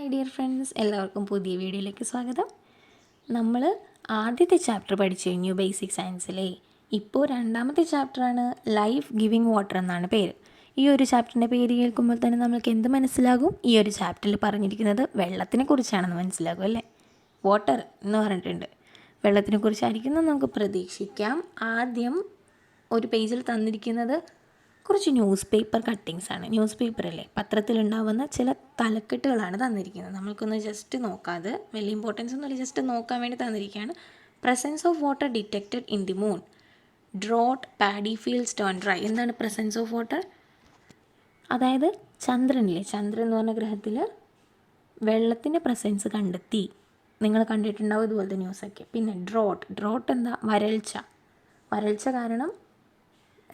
Hi dear friends, എല്ലാവർക്കും പുതിയ വീഡിയോയിലേക്ക് സ്വാഗതം. നമ്മൾ ആദ്യത്തെ ചാപ്റ്റർ പഠിച്ചു കഴിഞ്ഞു ബേസിക് സയൻസിലെ. ഇപ്പോൾ രണ്ടാമത്തെ ചാപ്റ്ററാണ് ലൈഫ് ഗിവിങ് വാട്ടർ എന്നാണ് പേര്. ഈ ഒരു ചാപ്റ്ററിൻ്റെ പേര് കേൾക്കുമ്പോൾ തന്നെ നമ്മൾക്ക് എന്ത് മനസ്സിലാകും? ഈ ഒരു ചാപ്റ്ററിൽ പറഞ്ഞിരിക്കുന്നത് വെള്ളത്തിനെ കുറിച്ചാണെന്ന് മനസ്സിലാകും അല്ലേ? വാട്ടർ എന്ന് പറഞ്ഞിട്ടുണ്ട്. വെള്ളത്തിനെ കുറിച്ചായിരിക്കും നമുക്ക് പ്രതീക്ഷിക്കാം. ആദ്യം ഒരു പേജിൽ തന്നിരിക്കുന്നത് കുറച്ച് ന്യൂസ് പേപ്പർ കട്ടിങ്സ് ആണ്. ന്യൂസ് പേപ്പറല്ലേ, പത്രത്തിലുണ്ടാവുന്ന ചില തലക്കെട്ടുകളാണ് തന്നിരിക്കുന്നത്. നമ്മൾക്കൊന്ന് ജസ്റ്റ് നോക്കാതെ, വലിയ ഇമ്പോർട്ടൻസ് ഒന്നുമില്ല, ജസ്റ്റ് നോക്കാൻ വേണ്ടി തന്നിരിക്കുകയാണ്. Presence of water detected in the moon, drought, paddy fields turn dry. എന്താണ് പ്രസൻസ് ഓഫ് വാട്ടർ? അതായത് ചന്ദ്രനിലെ, ചന്ദ്രൻ എന്ന് പറഞ്ഞ ഗ്രഹത്തിൽ വെള്ളത്തിൻ്റെ പ്രസൻസ് കണ്ടെത്തി. നിങ്ങൾ കണ്ടിട്ടുണ്ടാവും ഇതുപോലത്തെ ന്യൂസൊക്കെ. പിന്നെ ഡ്രോട്ട് എന്താ? വരൾച്ച കാരണം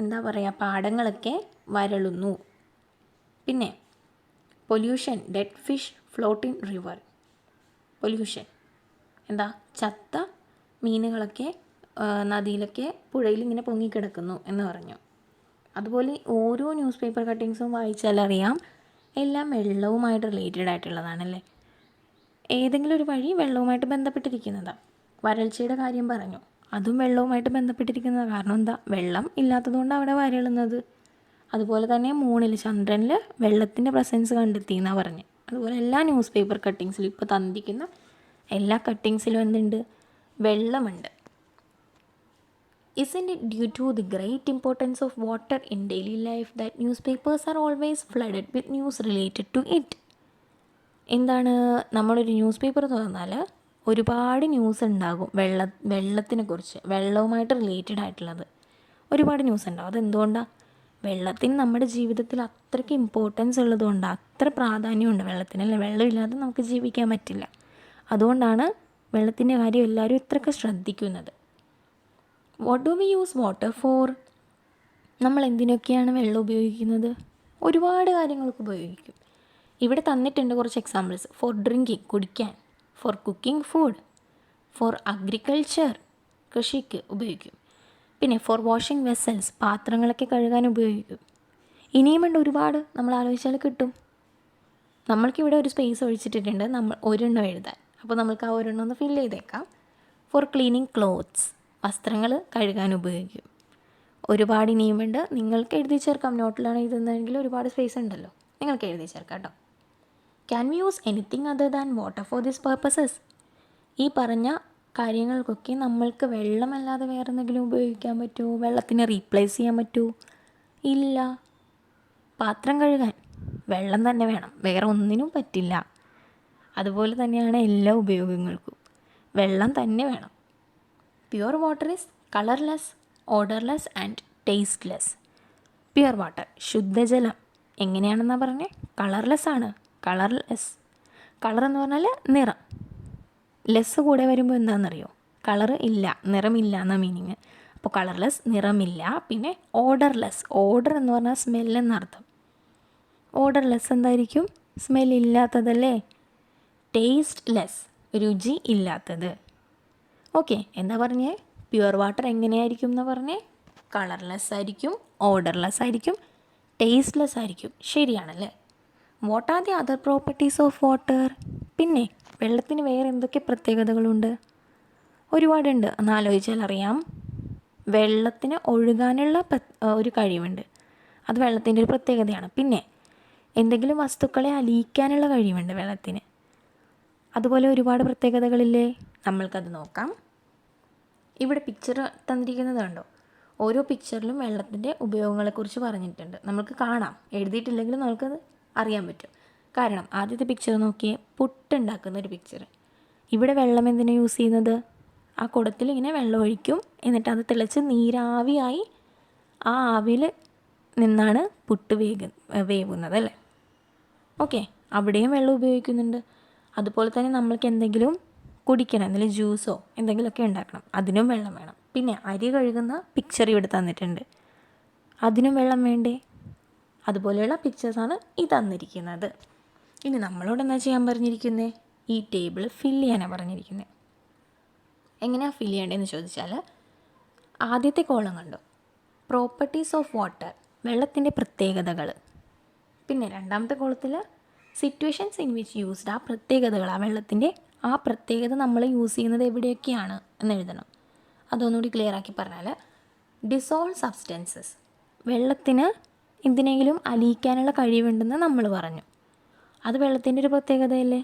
എന്താ പറയുക, പാടങ്ങളൊക്കെ വരളുന്നു. പിന്നെ pollution, dead fish float in river. Pollution എന്താ? ചത്ത മീനുകളൊക്കെ നദിയിലൊക്കെ, പുഴയിൽ ഇങ്ങനെ പൊങ്ങിക്കിടക്കുന്നു എന്ന് പറഞ്ഞു. അതുപോലെ ഓരോ ന്യൂസ് പേപ്പർ കട്ടിങ്സും വായിച്ചാലറിയാം എല്ലാം വെള്ളവുമായിട്ട് റിലേറ്റഡ് ആയിട്ടുള്ളതാണല്ലേ. ഏതെങ്കിലും ഒരു വഴി വെള്ളവുമായിട്ട് ബന്ധപ്പെട്ടിരിക്കുന്നതാണ്. വരൾച്ചയുടെ കാര്യം പറഞ്ഞു, അതും വെള്ളവുമായിട്ട് ബന്ധപ്പെട്ടിരിക്കുന്നതാണ്. കാരണം എന്താ? വെള്ളം ഇല്ലാത്തതുകൊണ്ട് അവിടെ വരളുന്നത്. അതുപോലെ തന്നെ മൂണിൽ, ചന്ദ്രനിൽ വെള്ളത്തിൻ്റെ പ്രസൻസ് കണ്ടെത്തി എന്നാണ് പറഞ്ഞത്. അതുപോലെ എല്ലാ ന്യൂസ് പേപ്പർ കട്ടിങ്സിലും, ഇപ്പോൾ തന്നിരിക്കുന്ന എല്ലാ കട്ടിങ്സിലും എന്തുണ്ട്? വെള്ളമുണ്ട്. Isn't it due to the great importance of water in daily life that newspapers are always flooded with news related to it? എന്താണ്? നമ്മളൊരു ന്യൂസ് പേപ്പർ തുറന്നാൽ ഒരുപാട് ന്യൂസ് ഉണ്ടാകും വെള്ളത്തിനെ കുറിച്ച്, വെള്ളവുമായിട്ട് റിലേറ്റഡ് ആയിട്ടുള്ളത് ഒരുപാട് ന്യൂസ് ഉണ്ടാകും. അതെന്തുകൊണ്ടാണ്? വെള്ളത്തിന് നമ്മുടെ ജീവിതത്തിൽ അത്രയ്ക്ക് ഇമ്പോർട്ടൻസ് ഉള്ളതുകൊണ്ടാണ്, അത്ര പ്രാധാന്യമുണ്ട് വെള്ളത്തിന് അല്ലേ. വെള്ളമില്ലാതെ നമുക്ക് ജീവിക്കാൻ പറ്റില്ല. അതുകൊണ്ടാണ് വെള്ളത്തിൻ്റെ കാര്യം എല്ലാവരും ഇത്രയ്ക്ക് ശ്രദ്ധിക്കുന്നത്. What do we use water for? നമ്മൾ എന്തിനൊക്കെയാണ് വെള്ളം ഉപയോഗിക്കുന്നത്? ഒരുപാട് കാര്യങ്ങൾക്ക് ഉപയോഗിക്കും. ഇവിടെ തന്നിട്ടുണ്ട് കുറച്ച് എക്സാമ്പിൾസ്. ഫോർ ഡ്രിങ്കിങ്, കുടിക്കാൻ. Four cooking food. Four agriculture, കൃഷിക്ക് ഉപയോഗിക്കും. പിന്നെ ഫോർ വാഷിംഗ് വെസൽസ്, പാത്രങ്ങളൊക്കെ കഴുകാൻ ഉപയോഗിക്കും. ഇനിയുമുണ്ട് ഒരുപാട്, നമ്മൾ ആലോചിച്ചാൽ കിട്ടും. നമ്മൾക്കിവിടെ ഒരു സ്പേസ് ഒഴിച്ചിട്ടിട്ടുണ്ട്, നമ്മൾ ഒരെണ്ണം എഴുതാൻ. അപ്പോൾ നമുക്ക് ആ ഒരെണ്ണം ഒന്ന് ഫില്ല് ചെയ്തേക്കാം. ഫോർ ക്ലീനിങ് ക്ലോത്ത്സ്, വസ്ത്രങ്ങൾ കഴുകാൻ ഉപയോഗിക്കും. ഒരുപാട് ഇനിയുമുണ്ട്, നിങ്ങൾക്ക് എഴുതി ചേർക്കാം. നോട്ടിലാണ് എഴുതുന്നതെങ്കിൽ ഒരുപാട് സ്പേസ് ഉണ്ടല്ലോ, നിങ്ങൾക്ക് എഴുതി ചേർക്കാം കേട്ടോ. Can we use anything other than water for this purposes? ഈ പറഞ്ഞ കാര്യങ്ങൾക്കൊക്കെ നമ്മൾക്ക് വെള്ളമല്ലാതെ വേറെ എന്തെങ്കിലും ഉപയോഗിക്കാൻ പറ്റുമോ? വെള്ളത്തിനെ റീപ്ലേസ് ചെയ്യാൻ പറ്റുമോ? ഇല്ല. പാത്രം കഴുകാൻ വെള്ളം തന്നെ വേണം, വേറെ ഒന്നിനും പറ്റില്ല. അതുപോലെ തന്നെയാണ് എല്ലാ ഉപയോഗങ്ങൾക്കും വെള്ളം തന്നെ വേണം. Pure water is colourless, odourless and tasteless. Pure water, ശുദ്ധജലം എങ്ങനെയാണെന്നാണ് പറഞ്ഞത്? കളർലെസ് ആണ്. കളർലെസ്, കളർ എന്ന് പറഞ്ഞാൽ നിറം. ലെസ് കൂടെ വരുമ്പോൾ എന്താണെന്നറിയോ? കളർ ഇല്ല, നിറമില്ല എന്നാണ് മീനിങ്. അപ്പോൾ കളർലെസ്, നിറമില്ല. പിന്നെ ഓഡർലെസ്, ഓർഡർ എന്ന് പറഞ്ഞാൽ സ്മെല്ലെന്നർത്ഥം. ഓർഡർലെസ് എന്തായിരിക്കും? സ്മെല്ലില്ലാത്തതല്ലേ. ടേസ്റ്റ്ലെസ്, രുചി ഇല്ലാത്തത്. ഓക്കെ, എന്താ പറഞ്ഞേ? പ്യുവർ വാട്ടർ എങ്ങനെയായിരിക്കും എന്ന് പറഞ്ഞേ? കളർലെസ് ആയിരിക്കും, ഓർഡർലെസ് ആയിരിക്കും, ടേസ്റ്റ്ലെസ് ആയിരിക്കും. ശരിയാണല്ലേ. What are the other properties of water? പിന്നെ വെള്ളത്തിന് വേറെ എന്തൊക്കെ പ്രത്യേകതകളുണ്ട്? ഒരുപാടുണ്ട്, ഒന്ന് ആലോചിച്ചാൽ അറിയാം. വെള്ളത്തിന് ഒഴുകാനുള്ള ഒരു കഴിവുണ്ട്, അത് വെള്ളത്തിൻ്റെ ഒരു പ്രത്യേകതയാണ്. പിന്നെ എന്തെങ്കിലും വസ്തുക്കളെ അലിയിക്കാനുള്ള കഴിവുണ്ട് വെള്ളത്തിന്. അതുപോലെ ഒരുപാട് പ്രത്യേകതകളില്ലേ, നമ്മൾക്കത് നോക്കാം. ഇവിടെ പിക്ചർ തന്നിരിക്കുന്നത് കണ്ടോ? ഓരോ പിക്ചറിലും വെള്ളത്തിൻ്റെ ഉപയോഗങ്ങളെക്കുറിച്ച് പറഞ്ഞിട്ടുണ്ട്. നമുക്ക് കാണാം, എഴുതിയിട്ടില്ലെങ്കിലും നമുക്കത് അറിയാൻ പറ്റും. കാരണം ആദ്യത്തെ പിക്ചർ നോക്കിയേ, പുട്ടുണ്ടാക്കുന്ന ഒരു പിക്ചർ. ഇവിടെ വെള്ളം എന്തിനാണ് യൂസ് ചെയ്യുന്നത്? ആ കുടത്തിൽ ഇങ്ങനെ വെള്ളം ഒഴിക്കും, എന്നിട്ട് അത് തിളച്ച് നീരാവിയായി ആ ആവിയിൽ നിന്നാണ് പുട്ട് വേവുന്നത് അല്ലേ. ഓക്കെ, അവിടെയും വെള്ളം ഉപയോഗിക്കുന്നുണ്ട്. അതുപോലെ തന്നെ നമ്മൾക്ക് എന്തെങ്കിലും കുടിക്കണം, എന്തെങ്കിലും ജ്യൂസോ എന്തെങ്കിലുമൊക്കെ ഉണ്ടാക്കണം, അതിനും വെള്ളം വേണം. പിന്നെ അരി കഴുകുന്ന പിക്ചർ ഇവിടെ തന്നിട്ടുണ്ട്, അതിനും വെള്ളം വേണ്ടേ? അതുപോലെയുള്ള പിക്ചേഴ്സാണ് ഈ തന്നിരിക്കുന്നത്. ഇനി നമ്മളോട് എന്താ ചെയ്യാൻ പറഞ്ഞിരിക്കുന്നത്? ഈ ടേബിൾ ഫില്ല് ചെയ്യാനാണ് പറഞ്ഞിരിക്കുന്നത്. എങ്ങനെയാണ് ഫില്ല് ചെയ്യേണ്ടതെന്ന് ചോദിച്ചാൽ, ആദ്യത്തെ കോളം കണ്ടോ? പ്രോപ്പർട്ടീസ് ഓഫ് വാട്ടർ, വെള്ളത്തിൻ്റെ പ്രത്യേകതകൾ. പിന്നെ രണ്ടാമത്തെ കോളത്തിൽ സിറ്റുവേഷൻസ് ഇൻ വിച്ച് യൂസ്ഡ്, ആ പ്രത്യേകതകൾ, ആ വെള്ളത്തിൻ്റെ ആ പ്രത്യേകത നമ്മൾ യൂസ് ചെയ്യുന്നത് എവിടെയൊക്കെയാണ് എന്ന് എഴുതണം. അതൊന്നുകൂടി ക്ലിയർ ആക്കി പറഞ്ഞാൽ, ഡിസോൾവ് സബ്സ്റ്റൻസസ്, വെള്ളത്തിന് എന്തിനെങ്കിലും അലിയിക്കാനുള്ള കഴിവുണ്ടെന്ന് നമ്മൾ പറഞ്ഞു. അത് വെള്ളത്തിൻ്റെ ഒരു പ്രത്യേകതയല്ലേ.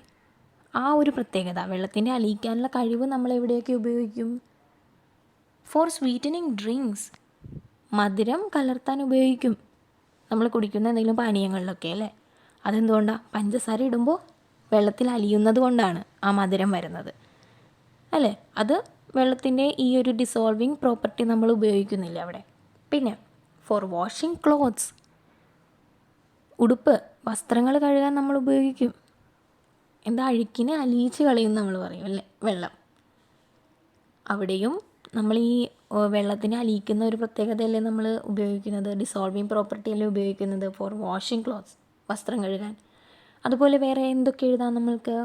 ആ ഒരു പ്രത്യേകത, വെള്ളത്തിൻ്റെ അലിയിക്കാനുള്ള കഴിവ് നമ്മൾ എവിടെയൊക്കെ ഉപയോഗിക്കും? ഫോർ സ്വീറ്റനിങ് ഡ്രിങ്ക്സ്, മധുരം കലർത്താൻ ഉപയോഗിക്കും. നമ്മൾ കുടിക്കുന്ന എന്തെങ്കിലും പാനീയങ്ങളിലൊക്കെ അല്ലേ. അതെന്തുകൊണ്ടാണ്? പഞ്ചസാര ഇടുമ്പോൾ വെള്ളത്തിൽ അലിയുന്നത് കൊണ്ടാണ് ആ മധുരം വരുന്നത് അല്ലേ. അത് വെള്ളത്തിൻ്റെ ഈ ഒരു ഡിസോൾവിങ് പ്രോപ്പർട്ടി നമ്മൾ ഉപയോഗിക്കുന്നില്ല അവിടെ. പിന്നെ ഫോർ വാഷിംഗ് ക്ലോത്ത്സ്, ഉടുപ്പ്, വസ്ത്രങ്ങൾ കഴുകാൻ നമ്മൾ ഉപയോഗിക്കും. എന്താ, അഴുക്കിനെ അലിയിച്ച് കളയും നമ്മൾ പറയും അല്ലേ, വെള്ളം. അവിടെയും നമ്മൾ ഈ വെള്ളത്തിനെ അലിയിക്കുന്ന ഒരു പ്രത്യേകതയല്ലേ നമ്മൾ ഉപയോഗിക്കുന്നത്, ഡിസോൾവിങ് പ്രോപ്പർട്ടി അല്ലേ ഉപയോഗിക്കുന്നത് ഫോർ വാഷിംഗ് ക്ലോത്ത്സ്, വസ്ത്രം കഴുകാൻ. അതുപോലെ വേറെ എന്തൊക്കെ എഴുതാം നമ്മൾക്ക്?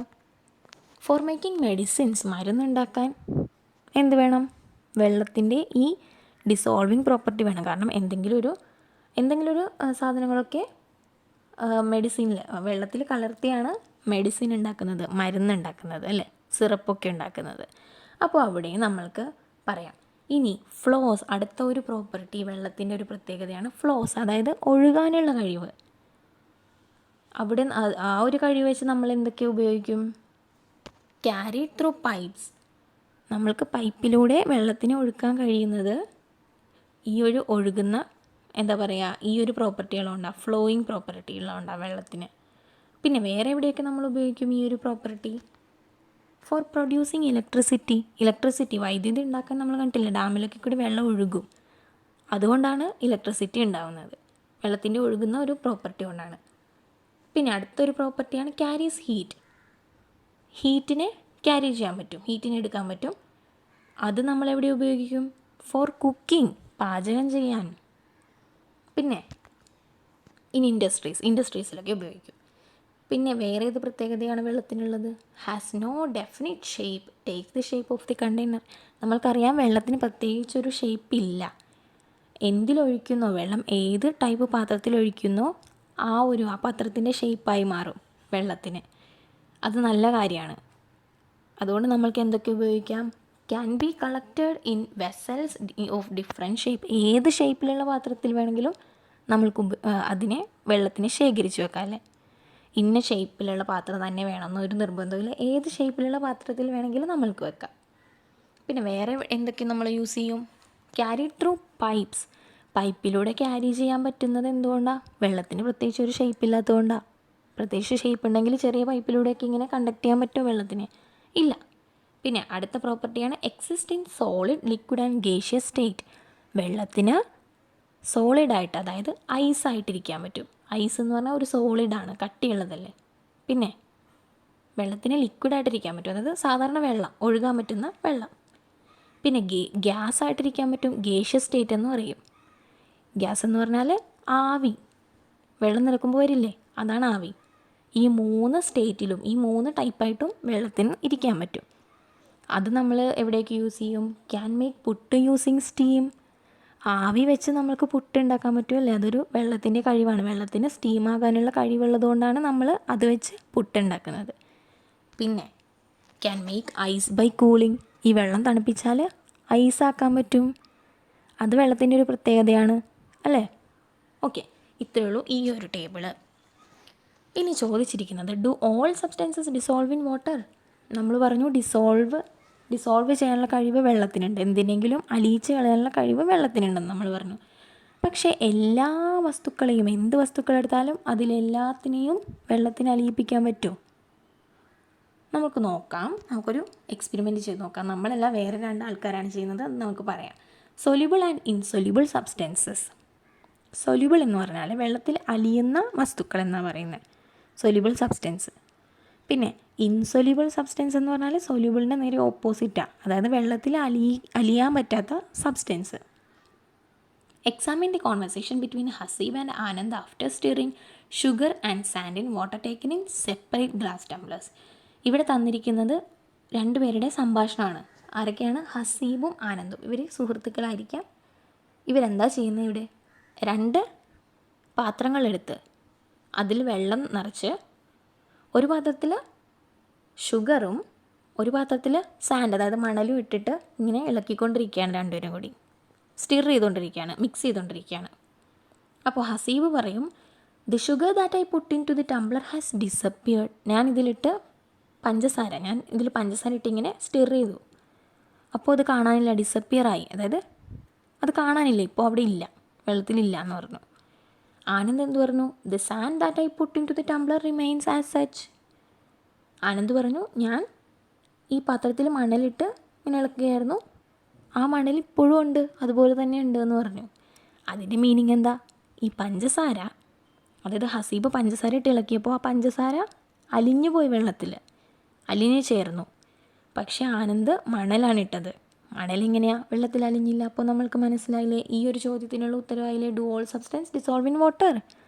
ഫോർ മേക്കിംഗ് മെഡിസിൻസ്, മരുന്നുണ്ടാക്കാൻ എന്ത് വേണം? വെള്ളത്തിൻ്റെ ഈ ഡിസോൾവിങ് പ്രോപ്പർട്ടി വേണം. കാരണം എന്തെങ്കിലും ഒരു സാധനങ്ങളൊക്കെ മെഡിസിനിൽ, വെള്ളത്തിൽ കലർത്തിയാണ് മെഡിസിൻ ഉണ്ടാക്കുന്നത്, മരുന്നുണ്ടാക്കുന്നത് അല്ലേ, സിറപ്പൊക്കെ ഉണ്ടാക്കുന്നത്. അപ്പോൾ അവിടെയും നമ്മൾക്ക് പറയാം. ഇനി ഫ്ലോസ്, അടുത്ത ഒരു പ്രോപ്പർട്ടി, വെള്ളത്തിൻ്റെ ഒരു പ്രത്യേകതയാണ് ഫ്ലോസ്, അതായത് ഒഴുകാനുള്ള കഴിവ്. അവിടെ ആ ഒരു കഴിവ് വെച്ച് നമ്മൾ എന്തൊക്കെ ഉപയോഗിക്കും? ക്യാരി ത്രൂ പൈപ്സ്, നമ്മൾക്ക് പൈപ്പിലൂടെ വെള്ളത്തിനെ ഒഴുക്കാൻ കഴിയുന്നത് ഈ ഒരു ഒഴുകുന്ന, എന്താ പറയുക, ഈ ഒരു പ്രോപ്പർട്ടികളുണ്ടാണ്, ഫ്ലോയിങ് പ്രോപ്പർട്ടികളുണ്ടാണ് വെള്ളത്തിന്. പിന്നെ വേറെ എവിടെയൊക്കെ നമ്മൾ ഉപയോഗിക്കും ഈ ഒരു പ്രോപ്പർട്ടി? ഫോർ പ്രൊഡ്യൂസിങ് ഇലക്ട്രിസിറ്റി, വൈദ്യുതി ഉണ്ടാക്കാൻ നമ്മൾ കണ്ടില്ല, ഡാമിലൊക്കെ കൂടി വെള്ളം ഒഴുകും. അതുകൊണ്ടാണ് ഇലക്ട്രിസിറ്റി ഉണ്ടാകുന്നത്, വെള്ളത്തിൻ്റെ ഒഴുകുന്ന ഒരു പ്രോപ്പർട്ടി കൊണ്ടാണ്. പിന്നെ അടുത്തൊരു പ്രോപ്പർട്ടിയാണ് ക്യാരീസ് ഹീറ്റിനെ ക്യാരി ചെയ്യാൻ പറ്റും, ഹീറ്റിനെ എടുക്കാൻ പറ്റും. അത് നമ്മളെവിടെ ഉപയോഗിക്കും? ഫോർ കുക്കിംഗ്, പാചകം ചെയ്യാൻ. പിന്നെ ഇൻ ഇൻഡസ്ട്രീസിലൊക്കെ ഉപയോഗിക്കും. പിന്നെ വേറെ ഏത് പ്രത്യേകതയാണ് വെള്ളത്തിനുള്ളത്? Has no definite shape, take the shape of the container. നമ്മൾക്കറിയാം വെള്ളത്തിന് പ്രത്യേകിച്ചൊരു ഷേപ്പ് ഇല്ല. എന്തിലൊഴിക്കുന്നോ വെള്ളം, ഏത് ടൈപ്പ് പാത്രത്തിലൊഴിക്കുന്നോ ആ പാത്രത്തിൻ്റെ ഷേപ്പായി മാറും വെള്ളത്തിന്. അത് നല്ല കാര്യമാണ്. അതുകൊണ്ട് നമ്മൾക്ക് എന്തൊക്കെ ഉപയോഗിക്കാം? Can be collected in vessels of different shape, ഏത് ഷേപ്പിലുള്ള പാത്രത്തിൽ വേണമെങ്കിലും നമ്മൾക്ക് അതിനെ വെള്ളത്തിനെ ശേഖരിച്ച് വെക്കാം അല്ലേ. ഇന്ന ഷേപ്പിലുള്ള പാത്രം തന്നെ വേണമെന്നൊരു നിർബന്ധമില്ല, ഏത് ഷേപ്പിലുള്ള പാത്രത്തിൽ വേണമെങ്കിലും നമ്മൾക്ക് വെക്കാം. പിന്നെ വേറെ എന്തൊക്കെ നമ്മൾ യൂസ് ചെയ്യും? ക്യാരി ത്രൂ പൈപ്സ്, പൈപ്പിലൂടെ ക്യാരി ചെയ്യാൻ പറ്റുന്നത് എന്തുകൊണ്ടാണ്? വെള്ളത്തിന് പ്രത്യേകിച്ച് ഒരു ഷേപ്പ് ഇല്ലാത്തതുകൊണ്ടാണ്. പ്രത്യേകിച്ച് ഷേപ്പ് ഉണ്ടെങ്കിൽ ചെറിയ പൈപ്പിലൂടെയൊക്കെ ഇങ്ങനെ കണ്ടക്ട് ചെയ്യാൻ പറ്റുമോ വെള്ളത്തിന്? ഇല്ല. പിന്നെ അടുത്ത പ്രോപ്പർട്ടിയാണ് exist in solid, liquid and gaseous state. വെള്ളത്തിന് സോളിഡായിട്ട്, അതായത് ഐസായിട്ടിരിക്കാൻ പറ്റും. ഐസ് എന്ന് പറഞ്ഞാൽ ഒരു സോളിഡാണ്, കട്ടിയുള്ളതല്ലേ. പിന്നെ വെള്ളത്തിന് ലിക്വിഡായിട്ടിരിക്കാൻ പറ്റും, അതായത് സാധാരണ വെള്ളം, ഒഴുകാൻ പറ്റുന്ന വെള്ളം. പിന്നെ ഗ്യാസ് ആയിട്ടിരിക്കാൻ പറ്റും, ഗേഷ്യസ് സ്റ്റേറ്റ് എന്ന് പറയും. ഗ്യാസ് എന്ന് പറഞ്ഞാൽ ആവി, വെള്ളം നിറക്കുമ്പോൾ വരില്ലേ, അതാണ് ആവി. ഈ 3 സ്റ്റേറ്റിലും, ഈ 3 ടൈപ്പായിട്ടും വെള്ളത്തിന് ഇരിക്കാൻ പറ്റും. അത് നമ്മൾ എവിടെയൊക്കെ യൂസ് ചെയ്യും? Can make puttu using steam, ആവി വെച്ച് നമ്മൾക്ക് പുട്ട് ഉണ്ടാക്കാൻ പറ്റുമല്ലേ, അതൊരു വെള്ളത്തിൻ്റെ കഴിവാണ്. വെള്ളത്തിന് സ്റ്റീമാകാനുള്ള കഴിവുള്ളത് കൊണ്ടാണ് നമ്മൾ അത് വെച്ച് പുട്ട് ഉണ്ടാക്കുന്നത്. പിന്നെ can make ice by cooling, ഈ വെള്ളം തണുപ്പിച്ചാൽ ഐസാക്കാൻ പറ്റും, അത് വെള്ളത്തിൻ്റെ ഒരു പ്രത്യേകതയാണ് അല്ലേ. ഓക്കെ, ഇത്രയേ ഉള്ളൂ ഈ ഒരു ടേബിള്. ഇനി ചോദിച്ചിരിക്കുന്നത്, do all substances dissolve in water. നമ്മൾ പറഞ്ഞു ഡിസോൾവ് ചെയ്യാനുള്ള കഴിവ് വെള്ളത്തിനുണ്ട്, എന്തിനെങ്കിലും അലിയിച്ച് കളയാനുള്ള കഴിവ് വെള്ളത്തിനുണ്ടെന്ന് നമ്മൾ പറഞ്ഞു. പക്ഷേ എല്ലാ വസ്തുക്കളെയും, എന്ത് വസ്തുക്കളെടുത്താലും അതിലെല്ലാത്തിനെയും വെള്ളത്തിന് അലിയിപ്പിക്കാൻ പറ്റുമോ? നമുക്ക് നോക്കാം, നമുക്കൊരു എക്സ്പെരിമെൻറ്റ് ചെയ്ത് നോക്കാം. നമ്മളല്ല, വേറെ 2 ആൾക്കാരാണ് ചെയ്യുന്നത്, അത് നമുക്ക് പറയാം. Soluble and insoluble substances. Soluble എന്ന് പറഞ്ഞാൽ വെള്ളത്തിൽ അലിയുന്ന വസ്തുക്കൾ എന്നാണ് പറയുന്നത്, സൊല്യൂബിൾ സബ്സ്റ്റൻസ്. പിന്നെ ഇൻസൊല്യൂബിൾ സബ്സ്റ്റൻസ് എന്ന് പറഞ്ഞാൽ സൊല്യൂബിളിൻ്റെ നേരെ ഓപ്പോസിറ്റാണ്, അതായത് വെള്ളത്തിൽ അലിയാൻ പറ്റാത്ത substance. Examine the conversation between Haseeb and Anand after stirring sugar and sand in water taken in separate glass tumblers. ഇവിടെ തന്നിരിക്കുന്നത് 2 പേരുടെ സംഭാഷണമാണ്. ആരൊക്കെയാണ്? ഹസീബും ആനന്ദും. ഇവർ സുഹൃത്തുക്കളായിരിക്കാം. ഇവരെന്താ ചെയ്യുന്നത്? ഇവിടെ 2 പാത്രങ്ങളെടുത്ത് അതിൽ വെള്ളം നിറച്ച് ഒരു പാത്രത്തിൽ ഷുഗറും ഒരു പാത്രത്തിൽ സാൻഡ്, അതായത് മണലും ഇട്ടിട്ട് ഇങ്ങനെ ഇളക്കിക്കൊണ്ടിരിക്കുകയാണ് രണ്ടുപേരും കൂടി. സ്റ്റിർ ചെയ്തുകൊണ്ടിരിക്കുകയാണ്, മിക്സ് ചെയ്തുകൊണ്ടിരിക്കുകയാണ്. അപ്പോൾ ഹസീബ് പറയും, the sugar that I put into the tumbler has disappeared. ഞാൻ ഇതിൽ പഞ്ചസാര ഇട്ട് ഇങ്ങനെ സ്റ്റിർ ചെയ്തു. അപ്പോൾ അത് കാണാനില്ല, ഡിസപ്പിയറായി. അതായത് അത് കാണാനില്ല, ഇപ്പോൾ അവിടെ ഇല്ല, വെള്ളത്തിലില്ല എന്ന് പറഞ്ഞു. ആനന്ദ് എന്ത് പറഞ്ഞു? The sand that I put into the tumbler remains as such. Anand പറഞ്ഞു, ഞാൻ ഈ പാത്രത്തിൽ മണലിട്ട് ഇങ്ങനെ ഇളക്കുകയായിരുന്നു, ആ മണൽ ഇപ്പോഴും ഉണ്ട്, അതുപോലെ തന്നെ ഉണ്ട് എന്ന് പറഞ്ഞു. അതിൻ്റെ മീനിങ് എന്താ? ഈ പഞ്ചസാര, അതായത് ഹസീബ് പഞ്ചസാര ഇട്ട് ഇളക്കിയപ്പോൾ ആ പഞ്ചസാര അലിഞ്ഞു പോയി, വെള്ളത്തിൽ അലിഞ്ഞു ചേർന്നു. പക്ഷേ ആനന്ദ് മണലാണ് ഇട്ടത്. മണലെങ്ങനെയാണ് വെള്ളത്തിൽ അലിഞ്ഞില്ല? അപ്പോൾ നമ്മൾക്ക് മനസ്സിലായില്ലേ, ഈ ഒരു ചോദ്യത്തിനുള്ള ഉത്തരവായില്ലേ, do all substance dissolve in water?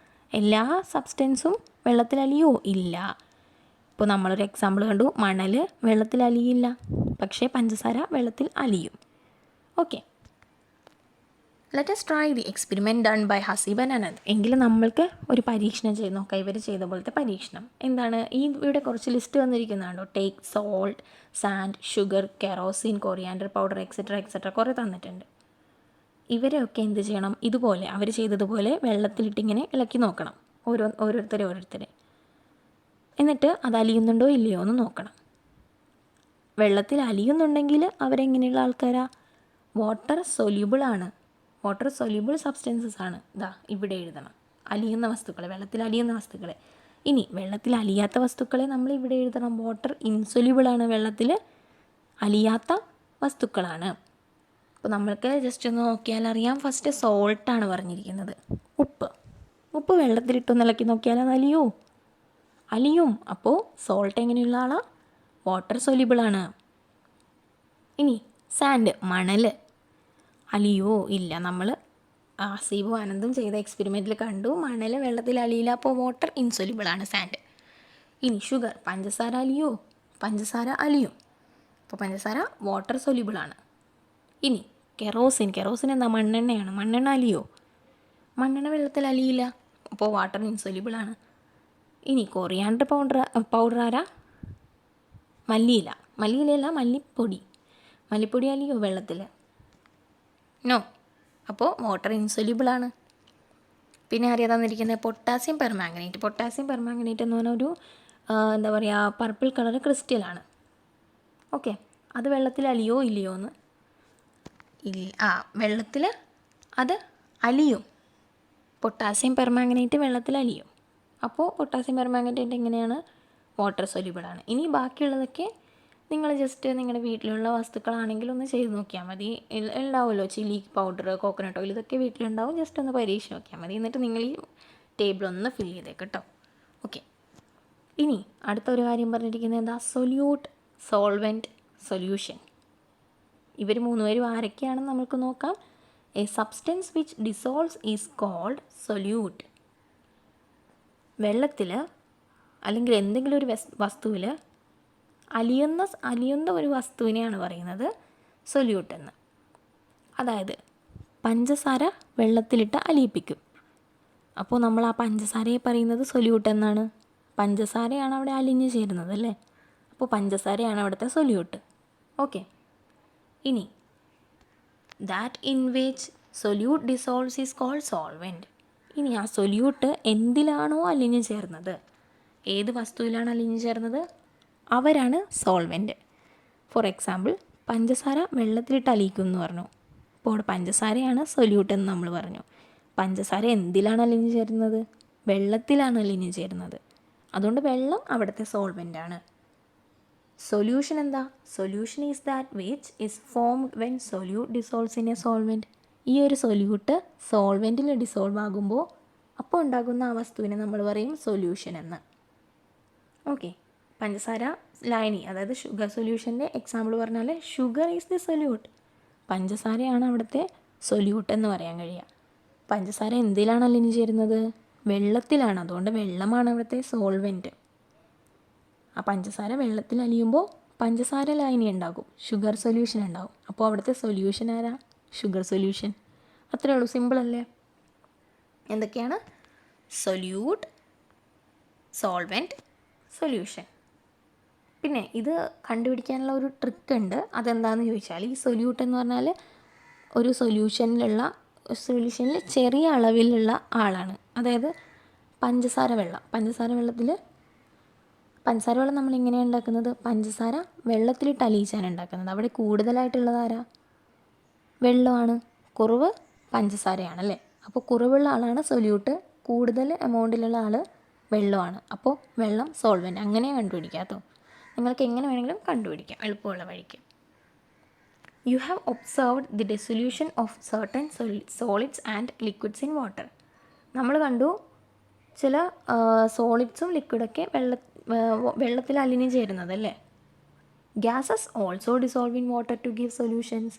എല്ലാ സബ്സ്റ്റൻസും വെള്ളത്തിൽ അലിയോ? ഇല്ല. ഇപ്പോൾ നമ്മളൊരു എക്സാമ്പിൾ കണ്ടു, മണൽ വെള്ളത്തിൽ അലിയില്ല, പക്ഷേ പഞ്ചസാര വെള്ളത്തിൽ അലിയും. Okay, let us try the experiment done by Haseeb and Ananth. എങ്കിലും നമ്മൾക്ക് ഒരു പരീക്ഷണം ചെയ്ത് നോക്കാം, ഇവർ ചെയ്ത പോലത്തെ പരീക്ഷണം. എന്താണ്? ഇവിടെ കുറച്ച് ലിസ്റ്റ് വന്നിരിക്കുന്നതാണോ? Take salt, sand, sugar, kerosene, coriander powder, etcetera കുറേ തന്നിട്ടുണ്ട്. ഇവരെയൊക്കെ എന്ത് ചെയ്യണം? ഇതുപോലെ അവർ ചെയ്തതുപോലെ വെള്ളത്തിലിട്ടിങ്ങനെ ഇളക്കി നോക്കണം, ഓരോരുത്തരെ. എന്നിട്ട് അത് അലിയുന്നുണ്ടോ ഇല്ലയോ എന്ന് നോക്കണം. വെള്ളത്തിൽ അലിയുന്നുണ്ടെങ്കിൽ അവരെങ്ങനെയുള്ള ആൾക്കാരാ? വാട്ടർ സൊല്യൂബിൾ സബ്സ്റ്റൻസസ് ആണ്. ഇവിടെ എഴുതണം, അലിയുന്ന വസ്തുക്കളെ, വെള്ളത്തിൽ അലിയുന്ന വസ്തുക്കളെ. ഇനി വെള്ളത്തിൽ അലിയാത്ത വസ്തുക്കളെ നമ്മൾ ഇവിടെ എഴുതണം. വാട്ടർ ഇൻസൊല്യൂബിൾ ആണ്, വെള്ളത്തിൽ അലിയാത്ത വസ്തുക്കളാണ്. അപ്പോൾ നമ്മൾക്ക് ജസ്റ്റ് ഒന്ന് നോക്കിയാൽ അറിയാം. ഫസ്റ്റ് സോൾട്ടാണ് പറഞ്ഞിരിക്കുന്നത്. ഉപ്പ് വെള്ളത്തിലിട്ടൊന്ന് ഇളക്കി നോക്കിയാൽ അത് അലിയും. അപ്പോൾ സോൾട്ട് എങ്ങനെയുള്ള ആളാണ്? വാട്ടർ സൊല്യൂബിളാണ്. ഇനി സാൻഡ്, മണൽ അലിയോ? ഇല്ല. നമ്മൾ ഹസീബും ആനന്ദും ചെയ്ത എക്സ്പെരിമെൻറ്റിൽ കണ്ടു, മണൽ വെള്ളത്തിൽ അലിയില്ല, അപ്പോൾ വാട്ടർ ഇൻസൊല്യൂബിളാണ് സാൻഡ്. ഇനി ഷുഗർ, പഞ്ചസാര അലിയോ? പഞ്ചസാര അലിയും, അപ്പോൾ പഞ്ചസാര വാട്ടർ സൊല്യൂബിളാണ്. ഇനി കെറോസിൻ എന്താ? മണ്ണെണ്ണയാണ്. മണ്ണെണ്ണ അലിയോ? മണ്ണെണ്ണ വെള്ളത്തിൽ അലിയില്ല, അപ്പോൾ വാട്ടർ ഇൻസൊല്യൂബിളാണ്. ഇനി കൊറിയാൻഡർ പൗഡർ ആരാ? മല്ലിയിലല്ല, മല്ലിപ്പൊടി അലിയോ വെള്ളത്തിൽ? നോ, അപ്പോൾ വാട്ടർ ഇൻസൊല്യൂബിളാണ്. പിന്നെ ആരെയാ തന്നിരിക്കുന്നത്? പൊട്ടാസ്യം പെർമാംഗനേറ്റ് എന്ന് പറഞ്ഞ ഒരു എന്താ പറയുക, പർപ്പിൾ കളർ ക്രിസ്റ്റലാണ്. ഓക്കെ, അത് വെള്ളത്തിൽ അലിയോ ഇല്ലയോ എന്ന്? വെള്ളത്തിൽ അത് അലിയും. പൊട്ടാസ്യം പെർമാംഗനേറ്റ് വെള്ളത്തിൽ അലിയും. അപ്പോൾ പൊട്ടാസ്യം പെർമാംഗനേറ്റ് എങ്ങനെയാണ്? വാട്ടർ സൊല്യൂബിളാണ്. ഇനി ബാക്കിയുള്ളതൊക്കെ നിങ്ങൾ ജസ്റ്റ് നിങ്ങളുടെ വീട്ടിലുള്ള വസ്തുക്കളാണെങ്കിൽ ഒന്ന് ചെയ്ത് നോക്കിയാൽ മതി. ഉണ്ടാവുമല്ലോ, ചില്ലി പൗഡർ, കോക്കനട്ട് ഓയിൽ, ഇതൊക്കെ വീട്ടിലുണ്ടാവും. ജസ്റ്റ് ഒന്ന് പരീക്ഷ നോക്കിയാൽ മതി. എന്നിട്ട് നിങ്ങൾ ഈ ടേബിൾ ഒന്ന് ഫില്ല് ചെയ്തേട്ടോ. ഓക്കെ, ഇനി അടുത്ത ഒരു കാര്യം പറഞ്ഞിരിക്കുന്നത് എന്താ? Solute, solvent, solution. ഇവർ മൂന്നുപേരും ആരൊക്കെയാണെന്ന് നമുക്ക് നോക്കാം. A substance which dissolves is called solute. വെള്ളത്തിൽ അല്ലെങ്കിൽ എന്തെങ്കിലും ഒരു വസ്തുവിൽ അലിയുന്ന ഒരു വസ്തുവിനെയാണ് പറയുന്നത് സൊല്യൂട്ട് എന്ന്. അതായത് പഞ്ചസാര വെള്ളത്തിലിട്ട് അലിയിപ്പിക്കും. അപ്പോൾ നമ്മൾ ആ പഞ്ചസാരയെ പറയുന്നത് സൊല്യൂട്ട് എന്നാണ്. പഞ്ചസാരയാണ് അവിടെ അലിഞ്ഞു ചേരുന്നത് അല്ലേ? അപ്പോൾ പഞ്ചസാരയാണ് അവിടുത്തെ സൊല്യൂട്ട്. ഓക്കെ, ഇനി that in which solute dissolves is called solvent. ഇനി ആ സൊല്യൂട്ട് എന്തിലാണോ അലിഞ്ഞു ചേർന്നത്, ഏത് വസ്തുവിലാണ് അലിഞ്ഞു ചേർന്നത്, അവരാണ് സോൾവെൻറ്റ്. ഫോർ എക്സാമ്പിൾ, പഞ്ചസാര വെള്ളത്തിലിട്ട് അലിയിക്കും എന്ന് പറഞ്ഞു. അപ്പോൾ അവിടെ പഞ്ചസാരയാണ് സൊല്യൂട്ട് എന്ന് നമ്മൾ പറഞ്ഞു. പഞ്ചസാര എന്തിലാണ് അലിഞ്ഞു ചേരുന്നത്? വെള്ളത്തിലാണ് അലിഞ്ഞു ചേരുന്നത്. അതുകൊണ്ട് വെള്ളം അവിടുത്തെ സോൾവെൻ്റാണ്. സൊല്യൂഷൻ എന്താ? Solution is that which is formed when solute dissolves in A solvent. ഈ ഒരു സൊല്യൂട്ട് സോൾവെൻറ്റിൽ ഡിസോൾവ് ആകുമ്പോൾ അപ്പോൾ ഉണ്ടാകുന്ന ആ വസ്തുവിനെ നമ്മൾ പറയും സൊല്യൂഷൻ എന്ന്. ഓക്കെ, പഞ്ചസാര ലായനി, അതായത് ഷുഗർ സൊല്യൂഷൻ്റെ എക്സാമ്പിൾ പറഞ്ഞാൽ ഷുഗർ ഈസ് ദി സൊല്യൂട്ട്. പഞ്ചസാരയാണ് അവിടുത്തെ സൊല്യൂട്ട് എന്ന് പറയാൻ കഴിയുക. പഞ്ചസാര എന്തിലാണ് അലിഞ്ഞു ചേരുന്നത്? വെള്ളത്തിലാണ്. അതുകൊണ്ട് വെള്ളമാണ് അവിടുത്തെ സോൾവെൻറ്റ്. ആ പഞ്ചസാര വെള്ളത്തിൽ അലിയുമ്പോൾ പഞ്ചസാര ലായനി ഉണ്ടാകും, ഷുഗർ സൊല്യൂഷൻ ഉണ്ടാകും. അപ്പോൾ അവിടുത്തെ സൊല്യൂഷൻ ആരാ? Sugar solution. അത്രേ ഉള്ളൂ, സിമ്പിളല്ലേ? എന്തൊക്കെയാണ്? Solute, solvent, solution. പിന്നെ ഇത് കണ്ടുപിടിക്കാനുള്ള ഒരു ട്രിക്ക് ഉണ്ട്. അതെന്താണെന്ന് ചോദിച്ചാൽ, ഈ സൊല്യൂട്ട് എന്ന് പറഞ്ഞാൽ ഒരു സൊല്യൂഷനിൽ ചെറിയ അളവിലുള്ള ആളാണ്. അതായത് പഞ്ചസാര വെള്ളം നമ്മൾ എങ്ങനെയാണ് ഉണ്ടാക്കുന്നത്? പഞ്ചസാര വെള്ളത്തിലിട്ട് അലിയിച്ചാണ് ഉണ്ടാക്കുന്നത്. അവിടെ കൂടുതലായിട്ടുള്ളത് ആരാ? വെള്ളമാണ്. കുറവ് പഞ്ചസാരയാണല്ലേ. അപ്പോൾ കുറവുള്ള ആളാണ് സൊല്യൂട്ട്, കൂടുതൽ എമൗണ്ടിലുള്ള ആൾ വെള്ളമാണ്. അപ്പോൾ വെള്ളം സോൾവെൻറ്റ്. അങ്ങനെ കണ്ടുപിടിക്കാത്തോ. നിങ്ങൾക്ക് എങ്ങനെ വേണമെങ്കിലും കണ്ടുപിടിക്കാം, എളുപ്പമുള്ള വഴിക്ക്. You have observed the dissolution of certain solids and liquids in water. നമ്മൾ കണ്ടു ചില സോളിഡ്സും ലിക്വിഡൊക്കെ വെള്ളത്തിൽ അലിഞ്ഞു ചേരുന്നത് അല്ലേ. Gases also dissolve in water to give solutions.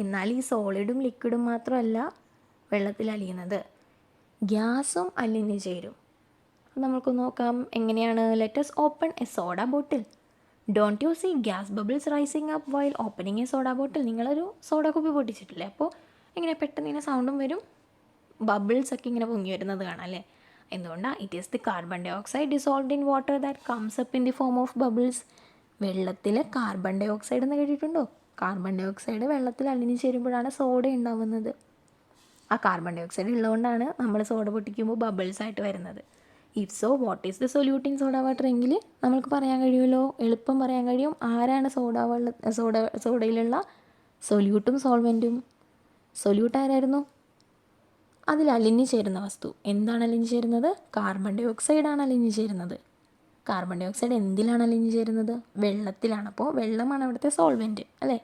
എന്നാൽ ഈ സോളിഡും ലിക്വിഡും മാത്രമല്ല വെള്ളത്തിൽ അലിയുന്നത്, ഗ്യാസും അലിഞ്ഞു ചേരും. നമുക്ക് നോക്കാം എങ്ങനെയാണ്. Let's open a soda bottle. Don't you see gas bubbles rising up while opening a soda bottle. നിങ്ങളൊരു സോഡ കുപ്പി പൊട്ടിച്ചിട്ടില്ലേ, അപ്പോൾ ഇങ്ങനെ പെട്ടെന്ന് ഇങ്ങനെ സൗണ്ടും വരും, ബബിൾസൊക്കെ ഇങ്ങനെ പൊങ്ങി വരുന്നത് കാണാം അല്ലേ. എന്തുകൊണ്ടാണ്? It is the carbon dioxide dissolved in water that comes up in the form of bubbles. വെള്ളത്തിൽ കാർബൺ ഡൈ ഓക്സൈഡ് എന്ന് കേട്ടിട്ടുണ്ടോ? കാർബൺ ഡൈ ഓക്സൈഡ് വെള്ളത്തിൽ അലിഞ്ഞു ചേരുമ്പോഴാണ് സോഡ ഉണ്ടാവുന്നത്. ആ കാർബൺ ഡൈ ഓക്സൈഡ് ഉള്ളതുകൊണ്ടാണ് നമ്മൾ സോഡ പൊട്ടിക്കുമ്പോൾ ബബിൾസ് ആയിട്ട് വരുന്നത്. If so what is the solute in soda water എങ്കിൽ നമ്മൾക്ക് പറയാൻ കഴിയുമല്ലോ, എളുപ്പം പറയാൻ കഴിയും. ആരാണ് സോഡയിലുള്ള സൊല്യൂട്ടും സോൾവെൻറ്റും? സൊല്യൂട്ട് ആരായിരുന്നു? അതിൽ അലിഞ്ഞു ചേരുന്ന വസ്തു. എന്താണ് അലിഞ്ഞു ചേരുന്നത്? കാർബൺ ഡൈ ഓക്സൈഡാണ് അലിഞ്ഞു ചേരുന്നത്. കാർബൺ ഡൈ ഓക്സൈഡ് എന്തിലാണ് അലിഞ്ഞു ചേരുന്നത്? വെള്ളത്തിലാണ്. അപ്പോൾ വെള്ളമാണ് അവിടുത്തെ സോൾവെൻറ്റ് അല്ലേ.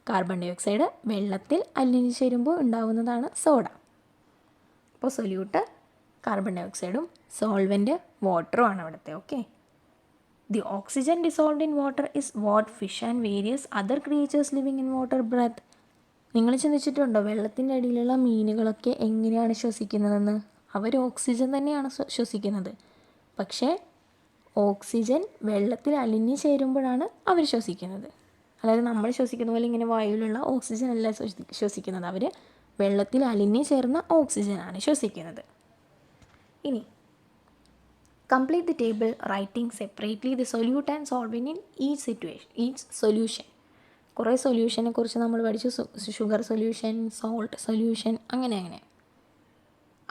കാർബൺ ഡൈ ഓക്സൈഡ് വെള്ളത്തിൽ അലിഞ്ഞു ചേരുമ്പോൾ ഉണ്ടാവുന്നതാണ് സോഡ. അപ്പോൾ സൊല്യൂട്ട് കാർബൺ ഡൈ ഓക്സൈഡും സോൾവെൻറ്റ് വാട്ടറും ആണ് അവിടുത്തെ. Okay. The oxygen dissolved in water is what fish and various other creatures living in water breathe. നിങ്ങൾ ചിന്തിച്ചിട്ടുണ്ടോ വെള്ളത്തിൻ്റെ അടിയിലുള്ള മീനുകളൊക്കെ എങ്ങനെയാണ് ശ്വസിക്കുന്നതെന്ന്? അവർ ഓക്സിജൻ തന്നെയാണ് ശ്വസിക്കുന്നത്. പക്ഷേ ഓക്സിജൻ വെള്ളത്തിൽ അലിഞ്ഞു ചേരുമ്പോഴാണ് അവർ ശ്വസിക്കുന്നത്. അതായത് നമ്മൾ ശ്വസിക്കുന്ന പോലെ ഇങ്ങനെ വായുവിലുള്ള ഓക്സിജൻ അല്ല ശ്വസിക്കുന്നത്. അവർ വെള്ളത്തിൽ അലിഞ്ഞു ചേർന്ന ഓക്സിജനാണ് ശ്വസിക്കുന്നത്. ഇനി complete the table writing separately the solute and solvent in each solution. കുറേ സൊല്യൂഷനെ കുറിച്ച് നമ്മൾ പഠിച്ചു. ഷുഗർ സൊല്യൂഷൻ, സോൾട്ട് സൊല്യൂഷൻ, അങ്ങനെ.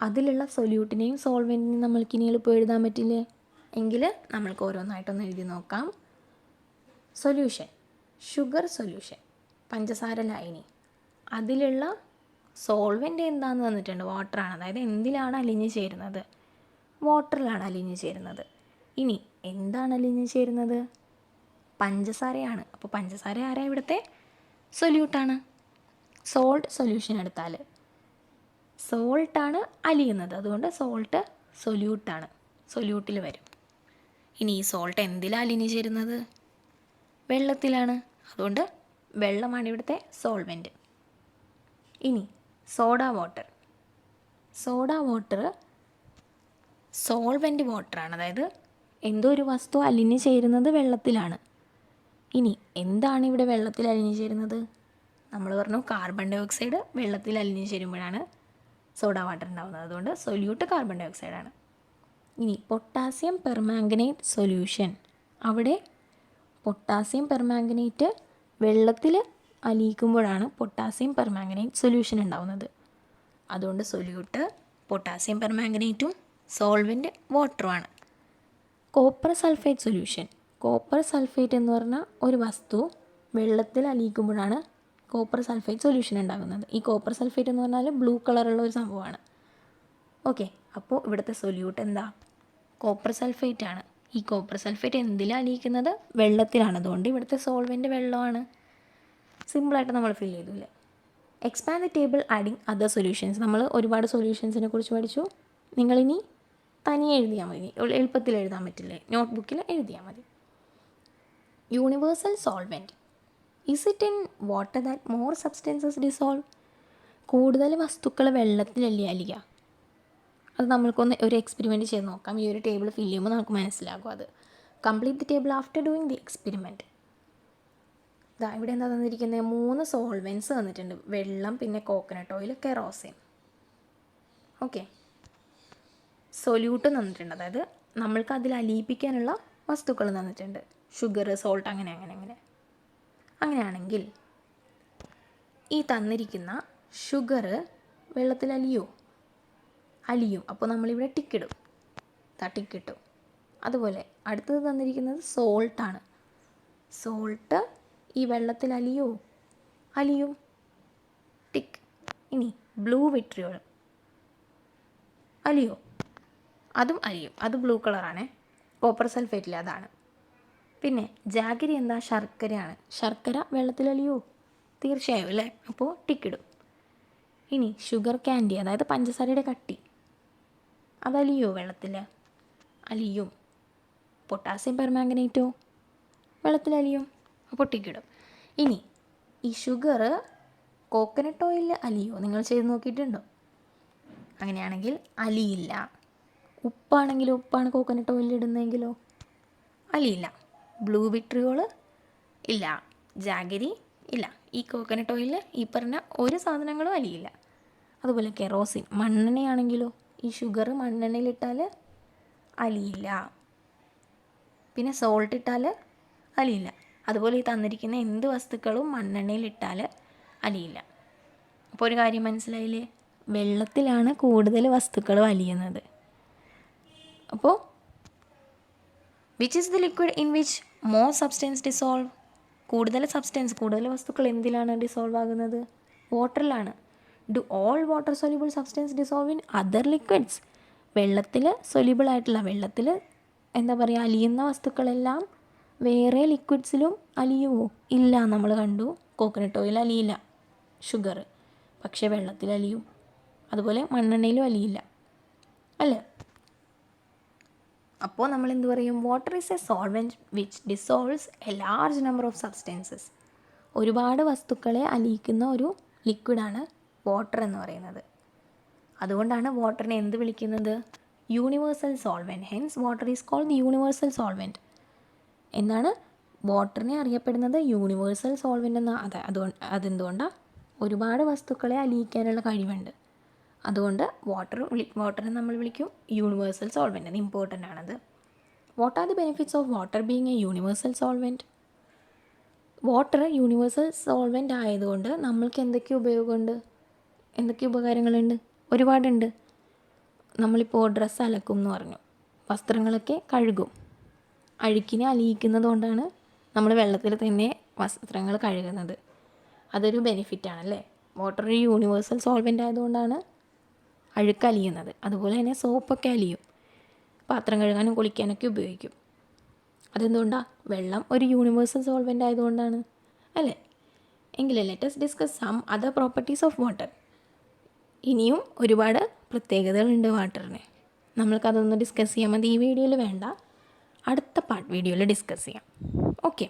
അതിലുള്ള സൊല്യൂട്ടിനെയും സോൾവെൻറ്റിനെയും നമ്മൾക്കിനി എളുപ്പം എഴുതാൻ പറ്റില്ലേ? എങ്കിൽ നമ്മൾക്ക് ഓരോന്നായിട്ടൊന്ന് എഴുതി നോക്കാം. സൊല്യൂഷൻ, ഷുഗർ സൊല്യൂഷൻ, പഞ്ചസാര ലായനി. അതിലുള്ള സോൾവെൻ്റ് എന്താണെന്ന് തന്നിട്ടുണ്ട്, വാട്ടറാണ്. അതായത് എന്തിലാണ് അലിഞ്ഞു ചേരുന്നത്? വാട്ടറിലാണ് അലിഞ്ഞു ചേരുന്നത്. ഇനി എന്താണ് അലിഞ്ഞു ചേരുന്നത്? പഞ്ചസാരയാണ്. അപ്പോൾ പഞ്ചസാര ആരാ ഇവിടുത്തെ? സൊല്യൂട്ടാണ്. സോൾട്ട് സൊല്യൂഷൻ എടുത്താൽ സോൾട്ടാണ് അലിയുന്നത്, അതുകൊണ്ട് സോൾട്ട് സൊല്യൂട്ടാണ്, സൊല്യൂട്ടിൽ വരും. ഇനി ഈ സോൾട്ട് എന്തിലാണ് അലിഞ്ഞു ചേരുന്നത്? വെള്ളത്തിലാണ്, അതുകൊണ്ട് വെള്ളമാണ് ഇവിടുത്തെ സോൾവെൻറ്റ്. ഇനി സോഡ വാട്ടർ സോൾവെൻറ്റ് വാട്ടറാണ്. അതായത് എന്തോ ഒരു വസ്തു അലിഞ്ഞു ചേരുന്നത് വെള്ളത്തിലാണ്. ഇനി എന്താണ് ഇവിടെ വെള്ളത്തിൽ അലിഞ്ഞു ചേരുന്നത്? നമ്മൾ പറഞ്ഞു കാർബൺ ഡൈ ഓക്സൈഡ് വെള്ളത്തിൽ അലിഞ്ഞു ചേരുമ്പോഴാണ് സോഡ വാട്ടർ ഉണ്ടാകുന്നത്, അതുകൊണ്ട് സൊല്യൂട്ട് കാർബൺ ഡൈ ഓക്സൈഡാണ്. ഇനി പൊട്ടാസ്യം പെർമാംഗനേറ്റ് സൊല്യൂഷൻ. അവിടെ പൊട്ടാസ്യം പെർമാംഗനേറ്റ് വെള്ളത്തിൽ അലിയിക്കുമ്പോഴാണ് പൊട്ടാസ്യം പെർമാംഗനേറ്റ് സൊല്യൂഷൻ ഉണ്ടാകുന്നത്. അതുകൊണ്ട് സൊല്യൂട്ട് പൊട്ടാസ്യം പെർമാംഗനേറ്റും സോൾവെൻറ്റ് വാട്ടറുമാണ്. Copper sulphate solution. Copper sulphate എന്ന് പറഞ്ഞാൽ ഒരു വസ്തു വെള്ളത്തിൽ അലിയിക്കുമ്പോഴാണ് കോപ്പർ സൾഫേറ്റ് സൊല്യൂഷൻ ഉണ്ടാകുന്നത്. ഈ കോപ്പർ സൾഫേറ്റ് എന്ന് പറഞ്ഞാൽ ബ്ലൂ കളറുള്ള ഒരു സംഭവമാണ്. ഓക്കെ, അപ്പോൾ ഇവിടുത്തെ സൊല്യൂട്ട് എന്താ? കോപ്പർ സൾഫേറ്റ് ആണ്. ഈ കോപ്പർ സൾഫേറ്റ് എന്തിലാണ് അലിയിക്കുന്നത്? വെള്ളത്തിലാണ്. അതുകൊണ്ട് ഇവിടുത്തെ സോൾവെൻറ്റ് വെള്ളമാണ്. സിമ്പിളായിട്ട് നമ്മൾ ഫിൽ ചെയ്തില്ലേ. Expand the table adding other solutions. നമ്മൾ ഒരുപാട് സൊല്യൂഷൻസിനെ കുറിച്ച് പഠിച്ചു. നിങ്ങളിനി തനിയെ എഴുതിയാൽ മതി, എളുപ്പത്തിൽ എഴുതാൻ പറ്റില്ലേ, നോട്ട് ബുക്കിൽ എഴുതിയാൽ മതി. Universal solvent. Is it in water that more substances dissolve? കൂടുതൽ വസ്തുക്കൾ വെള്ളത്തിലല്ലേ അലിയുക? അത് നമ്മൾക്കൊന്ന് ഒരു എക്സ്പെരിമെൻറ്റ് ചെയ്ത് നോക്കാം. ഈ ഒരു ടേബിൾ ഫില്ല് ചെയ്യുമ്പോൾ നമുക്ക് മനസ്സിലാകും അത്. Complete the table after doing the experiment. ഇതാ ഇവിടെ എന്താ തന്നിരിക്കുന്നത്? 3 സോൾവെൻറ്റ്സ് തന്നിട്ടുണ്ട്. വെള്ളം, പിന്നെ coconut oil, kerosene. Okay, solute തന്നിട്ടുണ്ട്. അതായത് നമ്മൾക്ക് അതിൽ അലിയിപ്പിക്കാനുള്ള വസ്തുക്കൾ തന്നിട്ടുണ്ട്. ഷുഗർ, സോൾട്ട്, അങ്ങനെ അങ്ങനെയാണെങ്കിൽ ഈ തന്നിരിക്കുന്ന ഷുഗർ വെള്ളത്തിൽ അലിയും. അപ്പോൾ നമ്മളിവിടെ ടിക്കിടും. ടിക്കിട്ടു. അതുപോലെ അടുത്തത് തന്നിരിക്കുന്നത് സോൾട്ടാണ്. സോൾട്ട് ഈ വെള്ളത്തിൽ അലിയും. ടിക്ക്. ഇനി ബ്ലൂ വിട്രിയോൾ അതും അലിയും. അത് ബ്ലൂ കളറാണ്. കോപ്പർ സൾഫേറ്റിൽ അതാണ്. പിന്നെ ജാഗരി എന്താ? ശർക്കരയാണ്. ശർക്കര വെള്ളത്തിൽ തീർച്ചയായും അല്ലേ? അപ്പോൾ ടിക്കിടും. ഇനി ഷുഗർ ക്യാൻഡി, അതായത് പഞ്ചസാരയുടെ കട്ടി, അതലിയോ വെള്ളത്തിൽ? അലിയും. പൊട്ടാസ്യം പെർമാംഗനേറ്റോ വെള്ളത്തിൽ അപ്പോൾ ടിക്കിടും. ഇനി ഈ ഷുഗർ കോക്കനട്ട് ഓയിലിൽ അലിയോ? നിങ്ങൾ ചെയ്ത് നോക്കിയിട്ടുണ്ടോ? അങ്ങനെയാണെങ്കിൽ അലിയില്ല. ഉപ്പാണ് കോക്കനട്ട് ഓയിലിൽ ഇടുന്നതെങ്കിലോ? അലിയില്ല. ബ്ലൂ വിട്രിയോൾ ഇല്ല. ജാഗരി ഇല്ല. ഈ കോക്കനട്ട് ഓയിലിൽ ഈ പറഞ്ഞ ഒരു സാധനങ്ങളും അലിയില്ല. അതുപോലെ കെറോസിൻ, മണ്ണെണ്ണയാണെങ്കിലോ? ഈ ഷുഗർ മണ്ണെണ്ണയിലിട്ടാൽ അലിയില്ല. പിന്നെ സോൾട്ട് ഇട്ടാൽ അലിയില്ല. അതുപോലെ ഈ തന്നിരിക്കുന്ന എന്ത് വസ്തുക്കളും മണ്ണെണ്ണയിലിട്ടാൽ അലിയില്ല. അപ്പോൾ ഒരു കാര്യം മനസ്സിലായില്ലേ? വെള്ളത്തിലാണ് കൂടുതൽ വസ്തുക്കൾ അലിയുന്നത്. അപ്പോൾ which is the liquid in which more substance dissolve? കൂടുതൽ വസ്തുക്കൾ എന്തിലാണ് ഡിസോൾവ് ആകുന്നത്? വാട്ടറിലാണ്. Do all water soluble substance dissolve in other liquids? വെള്ളത്തിൽ വെള്ളത്തിൽ അലിയുന്ന വസ്തുക്കളെല്ലാം വേറെ ലിക്വിഡ്സിലും അലിയുമോ? ഇല്ല. നമ്മൾ കണ്ടു, കോക്കനട്ട് ഓയിൽ അലിയില്ല, ഷുഗർ. പക്ഷേ വെള്ളത്തിൽ അലിയും. അതുപോലെ മണ്ണെണ്ണയിലും അലിയില്ല അല്ലേ? അപ്പോൾ നമ്മൾ എന്ത് പറയും? Water is A solvent which dissolves A large number of substances. ഒരുപാട് വസ്തുക്കളെ അലിയിക്കുന്ന ഒരു ലിക്വിഡാണ് വാട്ടർ എന്ന് പറയുന്നത്. അതുകൊണ്ടാണ് വാട്ടറിനെ എന്ത് വിളിക്കുന്നത്? Universal solvent. Hence water is called the universal solvent. എന്താണ് വാട്ടറിനെ അറിയപ്പെടുന്നത്? യൂണിവേഴ്സൽ സോൾവെൻ്റ് എന്ന. അതെന്തുകൊണ്ടാണ്? ഒരുപാട് വസ്തുക്കളെ അലിയിക്കാനുള്ള കഴിവുണ്ട്. അതുകൊണ്ട് വാട്ടറിനെ നമ്മൾ വിളിക്കും യൂണിവേഴ്സൽ സോൾവെൻ്റ്. അത് ഇമ്പോർട്ടൻ്റ് ആണത്. What are the benefits of water being A universal solvent? Water universal solvent ആയതുകൊണ്ട് നമ്മൾക്ക് എന്തൊക്കെ ഉപയോഗമുണ്ട്? എന്തൊക്കെ ഉപകാരങ്ങളുണ്ട്? ഒരുപാടുണ്ട്. നമ്മളിപ്പോൾ ഡ്രസ്സ് അലക്കും എന്ന് പറഞ്ഞു, വസ്ത്രങ്ങളൊക്കെ കഴുകും. അഴുക്കിനെ അലിയിക്കുന്നത് കൊണ്ടാണ് നമ്മൾ വെള്ളത്തിൽ തന്നെ വസ്ത്രങ്ങൾ കഴുകുന്നത്. അതൊരു ബെനിഫിറ്റാണല്ലേ. വാട്ടർ ഒരു യൂണിവേഴ്സൽ സോൾവെൻ്റ് ആയതുകൊണ്ടാണ് അഴുക്ക് അലിയുന്നത്. അതുപോലെ തന്നെ സോപ്പൊക്കെ അലിയും. പാത്രം കഴുകാനും കുളിക്കാനൊക്കെ ഉപയോഗിക്കും. അതെന്തുകൊണ്ടാണ്? വെള്ളം ഒരു യൂണിവേഴ്സൽ സോൾവെൻ്റ് ആയതുകൊണ്ടാണ് അല്ലേ? എങ്കിൽ let's discuss some other properties of water. ഇനിയും ഒരുപാട് പ്രത്യേകതകളുണ്ട് വാട്ടറിന്. നമ്മൾക്കതൊന്ന് ഡിസ്കസ് ചെയ്യാൻ മതി. ഈ വീഡിയോയിൽ വേണ്ട, അടുത്ത വീഡിയോയിൽ ഡിസ്കസ് ചെയ്യാം. ഓക്കെ.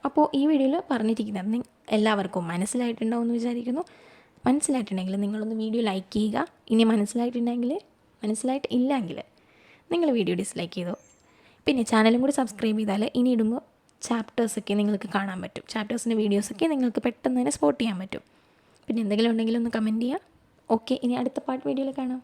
അപ്പോൾ ഈ വീഡിയോയിൽ പറഞ്ഞിരിക്കുന്നത് എല്ലാവർക്കും മനസ്സിലായിട്ടുണ്ടാവും എന്ന് വിചാരിക്കുന്നു. മനസ്സിലായിട്ടുണ്ടെങ്കിൽ നിങ്ങളൊന്ന് വീഡിയോ ലൈക്ക് ചെയ്യുക. ഇനി മനസ്സിലായിട്ടില്ലെങ്കിൽ നിങ്ങൾ വീഡിയോ ഡിസ്ലൈക്ക് ചെയ്തോ. പിന്നെ ചാനലും കൂടി സബ്സ്ക്രൈബ് ചെയ്താൽ ഇനി ഇടുമ്പോൾ ചാപ്റ്റേഴ്സൊക്കെ നിങ്ങൾക്ക് കാണാൻ പറ്റും. ചാപ്റ്റേഴ്സിൻ്റെ വീഡിയോസൊക്കെ നിങ്ങൾക്ക് പെട്ടെന്ന് തന്നെ സ്പോട്ട് ചെയ്യാൻ പറ്റും. പിന്നെ എന്തെങ്കിലും ഉണ്ടെങ്കിൽ ഒന്ന് കമൻറ്റ് ചെയ്യുക. ഓക്കെ, ഇനി അടുത്ത വീഡിയോയിൽ കാണാം.